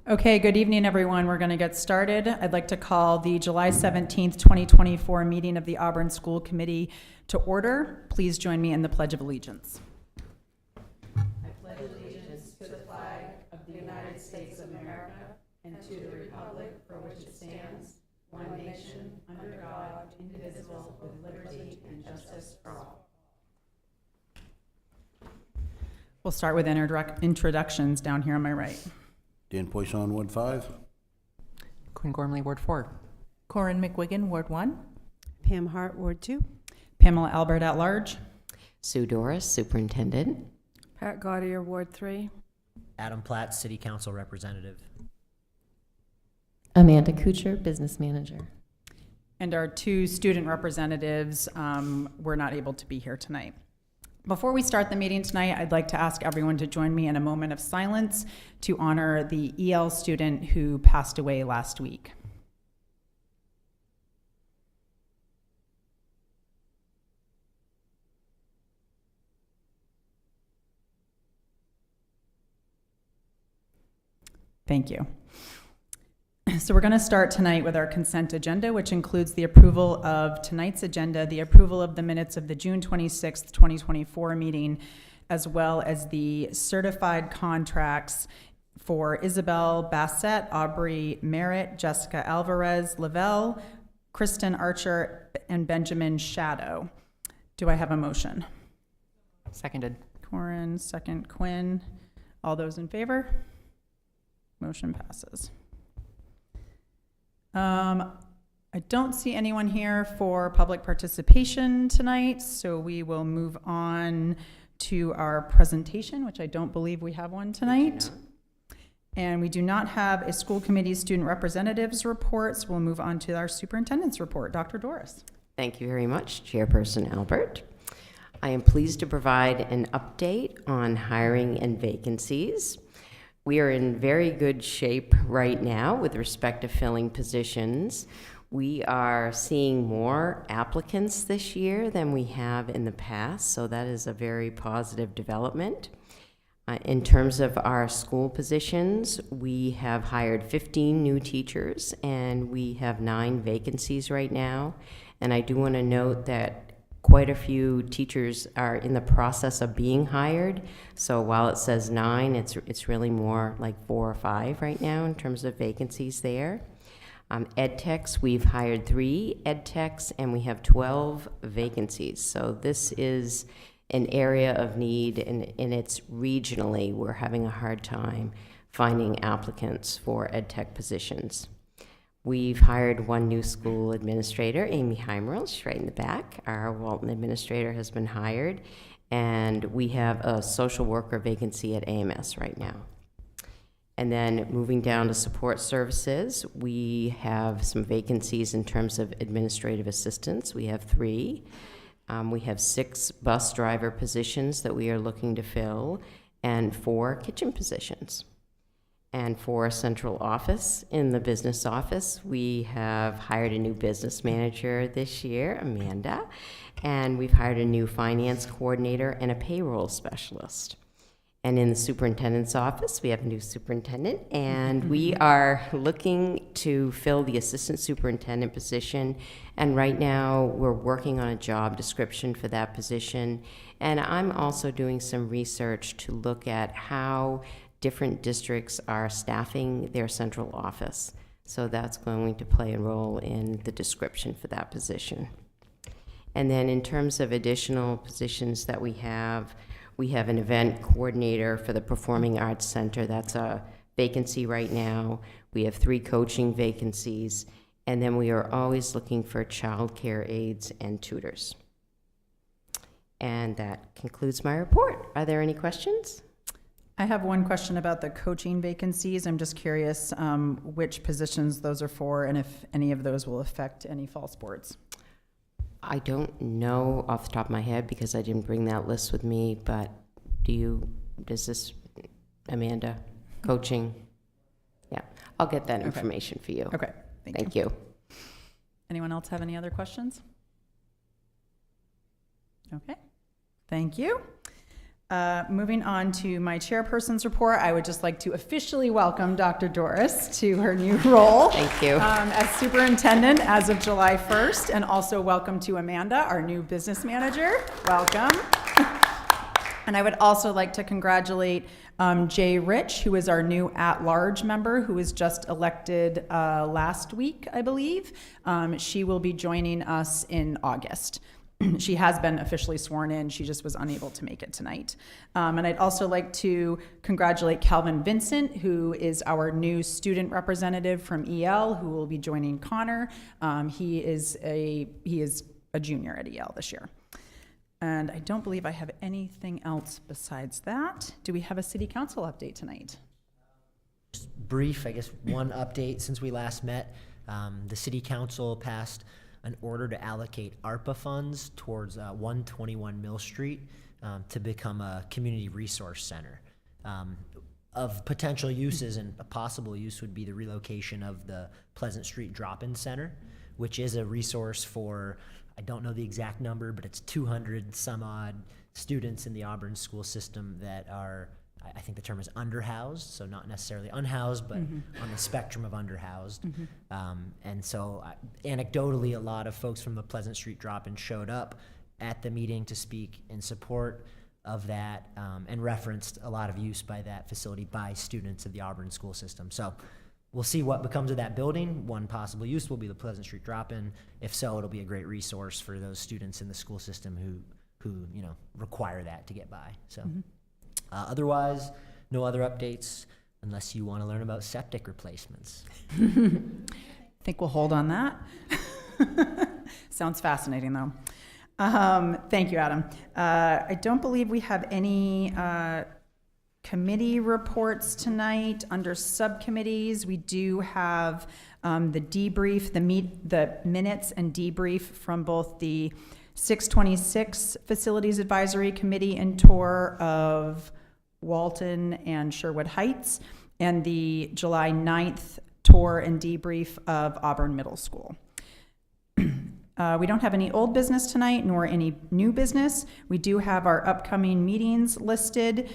Okay, good evening, everyone. We're going to get started. I'd like to call the July 17th, 2024 meeting of the Auburn School Committee to order. Please join me in the Pledge of Allegiance. I pledge allegiance to the flag of the United States of America and to the republic for which it stands, one nation, under God, indivisible, with liberty and justice for all. We'll start with introductions down here on my right. Dan Poisson, Ward 5. Quinn Gormley, Ward 4. Corin McWiggin, Ward 1. Pam Hart, Ward 2. Pamela Albert at large. Sue Doris, Superintendent. Pat Gaudier, Ward 3. Adam Platt, City Council Representative. Amanda Kuchar, Business Manager. And our two student representatives were not able to be here tonight. Before we start the meeting tonight, I'd like to ask everyone to join me in a moment of silence to honor the EL student who passed away last week. Thank you. So we're going to start tonight with our consent agenda, which includes the approval of tonight's agenda, the approval of the minutes of the June 26th, 2024 meeting, as well as the certified contracts for Isabel Bassett, Aubrey Merritt, Jessica Alvarez Lavelle, Kristen Archer, and Benjamin Shadow. Do I have a motion? Seconded. Corin, second Quinn. All those in favor? Motion passes. I don't see anyone here for public participation tonight, so we will move on to our presentation, which I don't believe we have one tonight. And we do not have a school committee student representatives report, so we'll move on to our superintendent's report. Dr. Doris. Thank you very much, Chairperson Albert. I am pleased to provide an update on hiring and vacancies. We are in very good shape right now with respect to filling positions. We are seeing more applicants this year than we have in the past, so that is a very positive development. In terms of our school positions, we have hired 15 new teachers and we have 9 vacancies right now. And I do want to note that quite a few teachers are in the process of being hired. So while it says 9, it's really more like 4 or 5 right now in terms of vacancies there. Ed techs, we've hired 3 ed techs and we have 12 vacancies. So this is an area of need, and it's regionally, we're having a hard time finding applicants for ed tech positions. We've hired 1 new school administrator, Amy Heimerl, she's right in the back. Our Walton administrator has been hired, and we have a social worker vacancy at AMS right now. And then moving down to support services, we have some vacancies in terms of administrative assistants. We have 3. We have 6 bus driver positions that we are looking to fill, and 4 kitchen positions. And for central office, in the business office, we have hired a new business manager this year, Amanda, and we've hired a new finance coordinator and a payroll specialist. And in the superintendent's office, we have a new superintendent, and we are looking to fill the assistant superintendent position. And right now, we're working on a job description for that position. And I'm also doing some research to look at how different districts are staffing their central office. So that's going to play a role in the description for that position. And then in terms of additional positions that we have an event coordinator for the Performing Arts Center. That's a vacancy right now. We have 3 coaching vacancies. And then we are always looking for childcare aides and tutors. And that concludes my report. Are there any questions? I have one question about the coaching vacancies. I'm just curious which positions those are for and if any of those will affect any fall sports. I don't know off the top of my head because I didn't bring that list with me, but does this, Amanda, coaching? Yeah, I'll get that information for you. Okay, Thank you. Anyone else have any other questions? Okay, thank you. Moving on to my chairperson's report, I would just like to officially welcome Dr. Doris to her new role. Thank you. As superintendent as of July 1st, and also welcome to Amanda, our new business manager. Welcome. And I would also like to congratulate Jay Rich, who is our new at-large member, who was just elected last week, I believe. She will be joining us in August. She has been officially sworn in. She just was unable to make it tonight. And I'd also like to congratulate Calvin Vincent, who is our new student representative from EL, who will be joining Connor. He is a junior at EL this year. And I don't believe I have anything else besides that. Do we have a city council update tonight? Just brief, I guess, one update since we last met. The city council passed an order to allocate ARPA funds towards 121 Mill Street to become a community resource center. Of potential uses, and a possible use would be the relocation of the Pleasant Street Drop-In Center, which is a resource for, I don't know the exact number, but it's 200 some odd students in the Auburn school system that are, I think the term is underhoused, so not necessarily unhoused, but on the spectrum of underhoused. And so anecdotally, a lot of folks from the Pleasant Street Drop-In showed up at the meeting to speak in support of that, and referenced a lot of use by that facility by students of the Auburn school system. So we'll see what becomes of that building. One possible use will be the Pleasant Street Drop-In. If so, it'll be a great resource for those students in the school system who require that to get by. So. Otherwise, no other updates unless you want to learn about septic replacements. I think we'll hold on that. Sounds fascinating, though. Thank you, Adam. I don't believe we have any committee reports tonight. Under subcommittees, we do have the debrief, the minutes and debrief from both the 626 Facilities Advisory Committee and tour of Walton and Sherwood Heights, and the July 9th tour and debrief of Auburn Middle School. We don't have any old business tonight, nor any new business. We do have our upcoming meetings listed.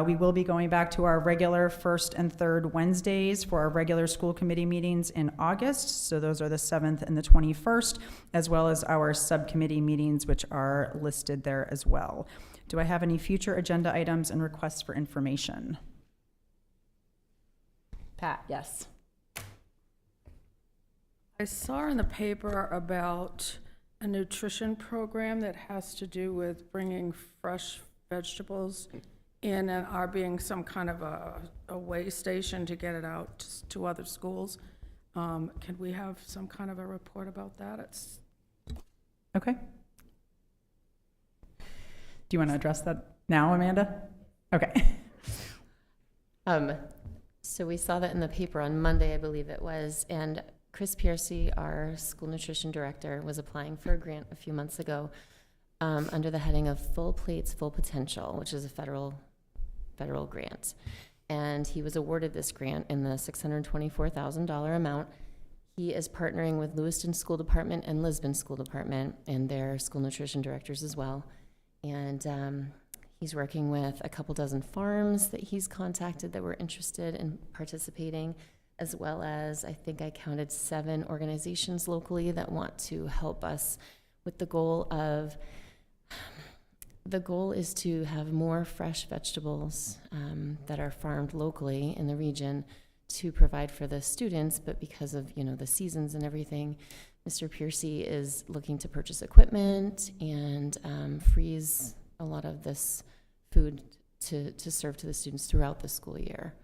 We will be going back to our regular first and third Wednesdays for our regular school committee meetings in August. So those are the 7th and the 21st, as well as our subcommittee meetings, which are listed there as well. Do I have any future agenda items and requests for information? Pat, yes. I saw in the paper about a nutrition program that has to do with bringing fresh vegetables in and are being some kind of a way station to get it out to other schools. Can we have some kind of a report about that? Okay. Do you want to address that now, Amanda? Okay. So we saw that in the paper on Monday, I believe it was, and Chris Piercy, our school nutrition director, was applying for a grant a few months ago under the heading of Full Plates, Full Potential, which is a federal grant. And he was awarded this grant in the $624,000 amount. He is partnering with Lewiston School Department and Lisbon School Department and their school nutrition directors as well. And he's working with a couple dozen farms that he's contacted that were interested in participating, as well as, I think I counted 7 organizations locally that want to help us with the goal is to have more fresh vegetables that are farmed locally in the region to provide for the students, but because of, the seasons and everything, Mr. Piercy is looking to purchase equipment and freeze a lot of this food to serve to the students throughout the school year.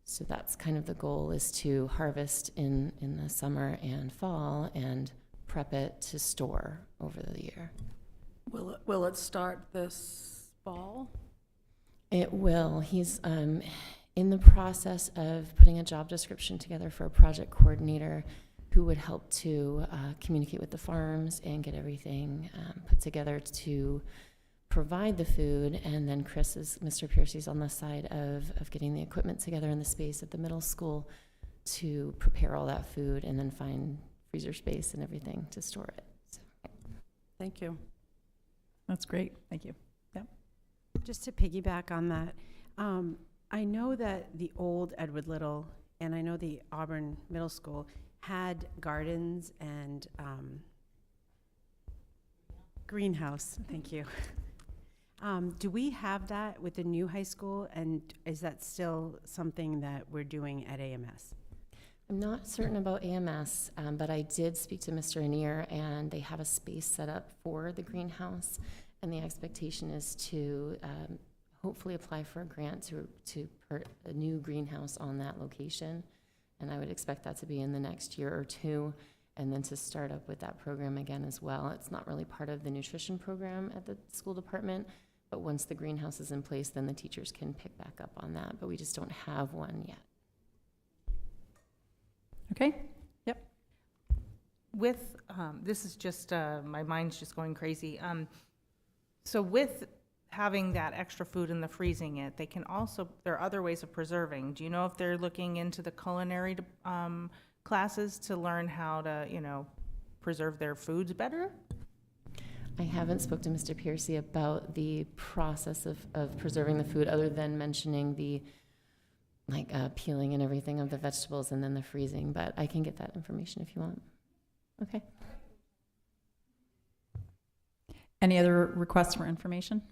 So that's kind of the goal, is to harvest in the summer and fall and prep it to store over the year. Will it start this fall? It will. He's in the process of putting a job description together for a project coordinator who would help to communicate with the farms and get everything put together to provide the food. And then Mr. Piercy's on the side of getting the equipment together in the space at the middle school to prepare all that food and then find freezer space and everything to store it. So. Thank you. That's great. Thank you. Yep. Just to piggyback on that, I know that the old Edward Little and I know the Auburn Middle School had gardens and greenhouse. Thank you. Do we have that with the new high school, and is that still something that we're doing at AMS? I'm not certain about AMS, but I did speak to Mr. Anier, and they have a space set up for the greenhouse, and the expectation is to hopefully apply for a grant to put a new greenhouse on that location, and I would expect that to be in the next year or two, and then to start up with that program again as well. It's not really part of the nutrition program at the school department, but once the greenhouse is in place, then the teachers can pick back up on that, but we just don't have one yet. Okay? Yep. With, this is just, my mind's just going crazy. So with having that extra food and the freezing it, they can also, there are other ways of preserving. Do you know if they're looking into the culinary classes to learn how to, preserve their foods better? I haven't spoke to Mr. Piercy about the process of preserving the food, other than mentioning the peeling and everything of the vegetables and then the freezing, but I can get that information if you want. Okay. Any other requests for information?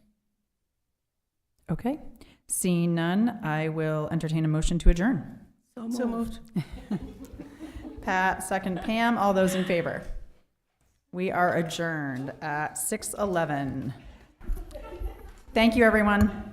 Okay. Seeing none, I will entertain a motion to adjourn. So moved. Pat, second Pam. All those in favor? We are adjourned at 6:11. Thank you, everyone.